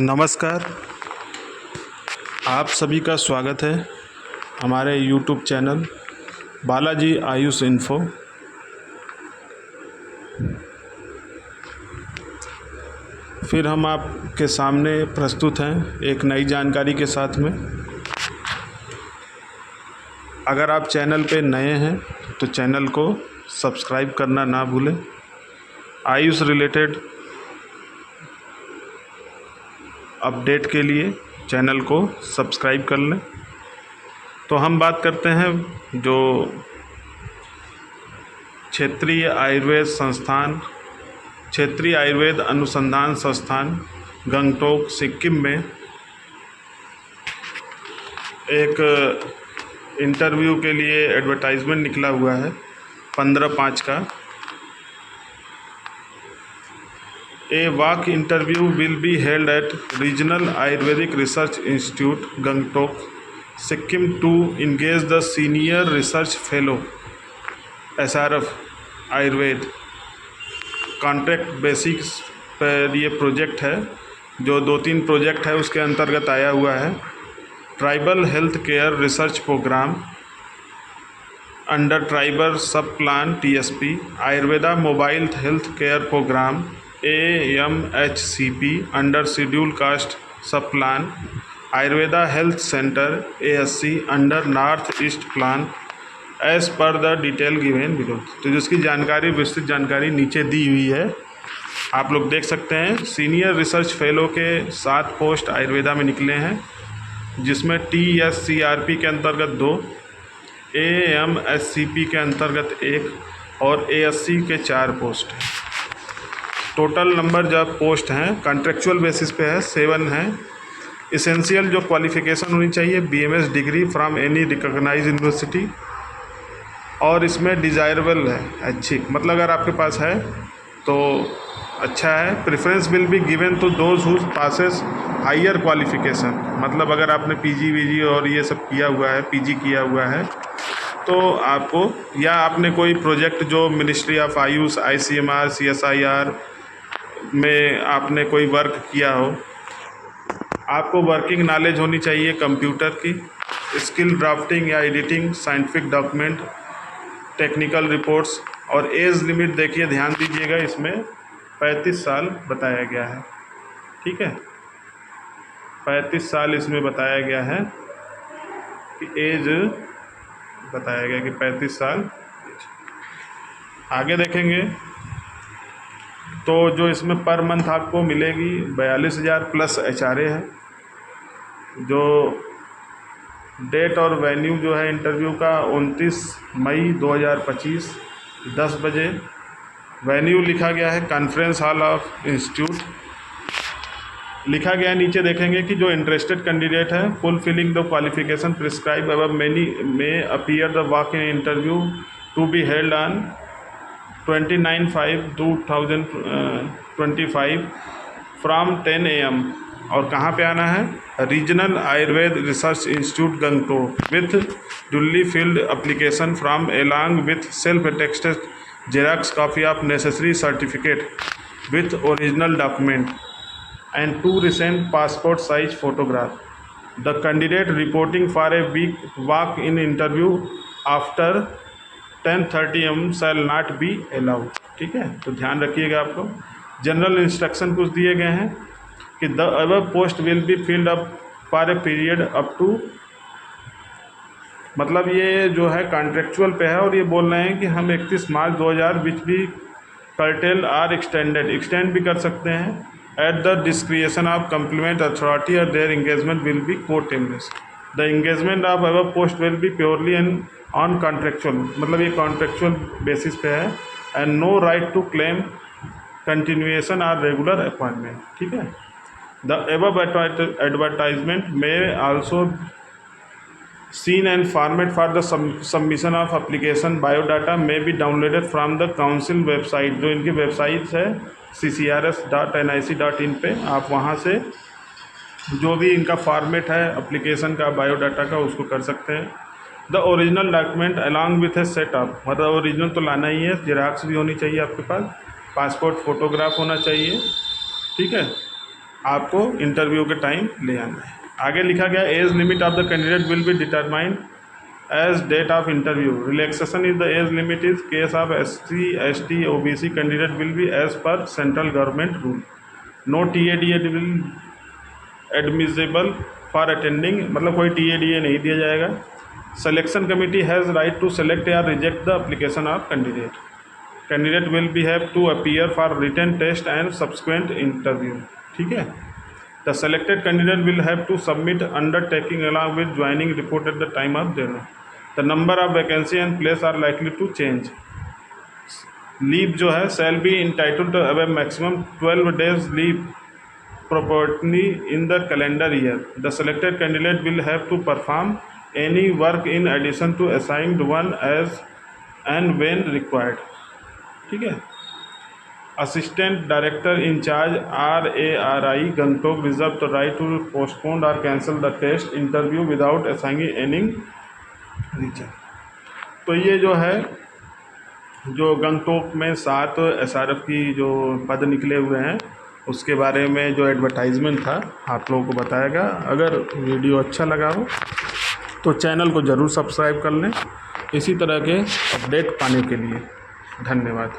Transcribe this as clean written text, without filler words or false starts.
नमस्कार। आप सभी का स्वागत है हमारे YouTube channel Balaji Ayush info. फिर हम आपके सामने प्रस्तुत हैं एक नई जानकारी के साथ में। अगर आप चैनल पे नए हैं तो चैनल को सब्सक्राइब करना ना भूलें। आयुष रिलेटेड अपडेट के लिए चैनल को सब्सक्राइब कर लें। तो हम बात करते हैं जो क्षेत्रीय आयुर्वेद अनुसंधान संस्थान गंगटोक सिक्किम में एक इंटरव्यू के लिए एडवर्टाइजमेंट निकला हुआ है 15/5 का। A walk interview will be held at Regional Ayurvedic Research Institute, Gangtok, Sikkim to engage the Senior Research Fellow, SRF Ayurveda. Contract basics पर ये प्रोजेक्ट है, जो 2-3 प्रोजेक्ट है उसके अंतर्गत आया हुआ है। Tribal health care research programme under tribal sub plan TSP, Ayurveda mobile health care programme AMHCP under scheduled caste sub plan, Ayurveda health centre ASC under north east plan as per the detail given below. तो जिसकी जानकारी विस्तृत जानकारी नीचे दी हुई है, आप लोग देख सकते हैं। सीनियर रिसर्च फेलो के 7 पोस्ट आयुर्वेदा में निकले हैं, जिसमें TSCRP के अंतर्गत 2, AMHCP के अंतर्गत 1 और ASC के 4 पोस्ट हैं। टोटल नंबर जब पोस्ट हैं कॉन्ट्रेक्चुअल बेसिस पे है 7 हैं। इसेंशियल जो क्वालिफ़िकेशन होनी चाहिए BMS degree from any recognise university, और इसमें डिज़ायरेबल है अच्छी, मतलब अगर आपके पास है तो अच्छा है। Preference will be given to those who passes higher qualification, मतलब अगर आपने PG VG और ये सब किया हुआ है, PG किया हुआ है तो आपको, या आपने कोई प्रोजेक्ट जो ministry of Ayush ICMR CSIR में आपने कोई वर्क किया हो, आपको वर्किंग नॉलेज होनी चाहिए कंप्यूटर की, स्किल ड्राफ्टिंग या editing, scientific document, technical reports. और एज लिमिट देखिए, ध्यान दीजिएगा, इसमें 35 साल बताया गया है। ठीक है, 35 साल इसमें बताया गया है कि एज बताया गया कि 35 साल। आगे देखेंगे तो जो इसमें पर मंथ आपको मिलेगी 42,000 प्लस HRA है। जो डेट और वेन्यू जो है इंटरव्यू का 29 मई 2025 10 बजे। वेन्यू लिखा गया है कॉन्फ्रेंस हॉल ऑफ इंस्टीट्यूट लिखा गया है। नीचे देखेंगे कि जो इंटरेस्टेड कैंडिडेट है fulfilling the qualification prescribe above many में appear the walk in interview to be held on 29/5/2025 from 10 AM। और कहाँ पे आना है? Regional Ayurveda research institute Gangtok with duly filled application form along with self attested xerox copy of necessary certificate with original document and 2 recent passport size photograph. The candidate reporting for a week walk-in interview after 10:30 AM shall not be allowed। ठीक है, तो ध्यान रखिएगा। आपको general instruction कुछ दिए गए हैं कि the above post will be filled up for a period up to, मतलब ये जो है कॉन्ट्रेक्चुअल पे है, और ये बोल रहे हैं कि हम 31 मार्च 2000 विच भी कर्टेल आर एक्सटेंड भी कर सकते हैं at the discretion of complement authority, or their engagement will be court-terminous। The engagement of above post will be purely on contractual, मतलब ये contractual basis पे है, and no right to claim continuation or regular appointment। ठीक है, the above advertisement may also seen and format for the submission of application biodata may be downloaded from the council website। जो इनकी website है ccrs.nic.in पे, आप वहाँ से जो भी इनका फॉर्मेट है एप्लीकेशन का बायोडाटा का उसको कर सकते हैं। The original document along with A setup, मतलब ओरिजिनल तो लाना ही है, जेरॉक्स भी होनी चाहिए आपके पास, पासपोर्ट फोटोग्राफ होना चाहिए। ठीक है, आपको इंटरव्यू के टाइम ले आना है। आगे लिखा गया age limit of the candidate will be determined as date of interview. Relaxation is the age limit is case of SC ST OBC candidate will be as per central government rule. No TADA will admissible for attending, मतलब कोई TADA नहीं दिया जाएगा। Selection committee has right to select या reject the application of candidate. Candidate will be have to appear for written test and subsequent interview. ठीक है। The selected candidate will have to submit undertaking along with joining report at the time of there. The number of vacancy and place are likely to change. Leave जो है shall be entitled to have maximum 12 days leave properly in the calendar year. The selected candidate will have to perform any work in addition to assigned one as and when required. ठीक है। Assistant director incharge RARI Gangtok reserve the right to postpone और cancel the test interview without assigning any reason. तो ये जो है, जो गंगटोक में 7 SRF की जो पद निकले हुए हैं उसके बारे में जो एडवर्टाइजमेंट था आप लोगों को बताएगा। अगर वीडियो अच्छा लगा हो तो चैनल को ज़रूर सब्सक्राइब कर लें इसी तरह के अपडेट पाने के लिए। धन्यवाद।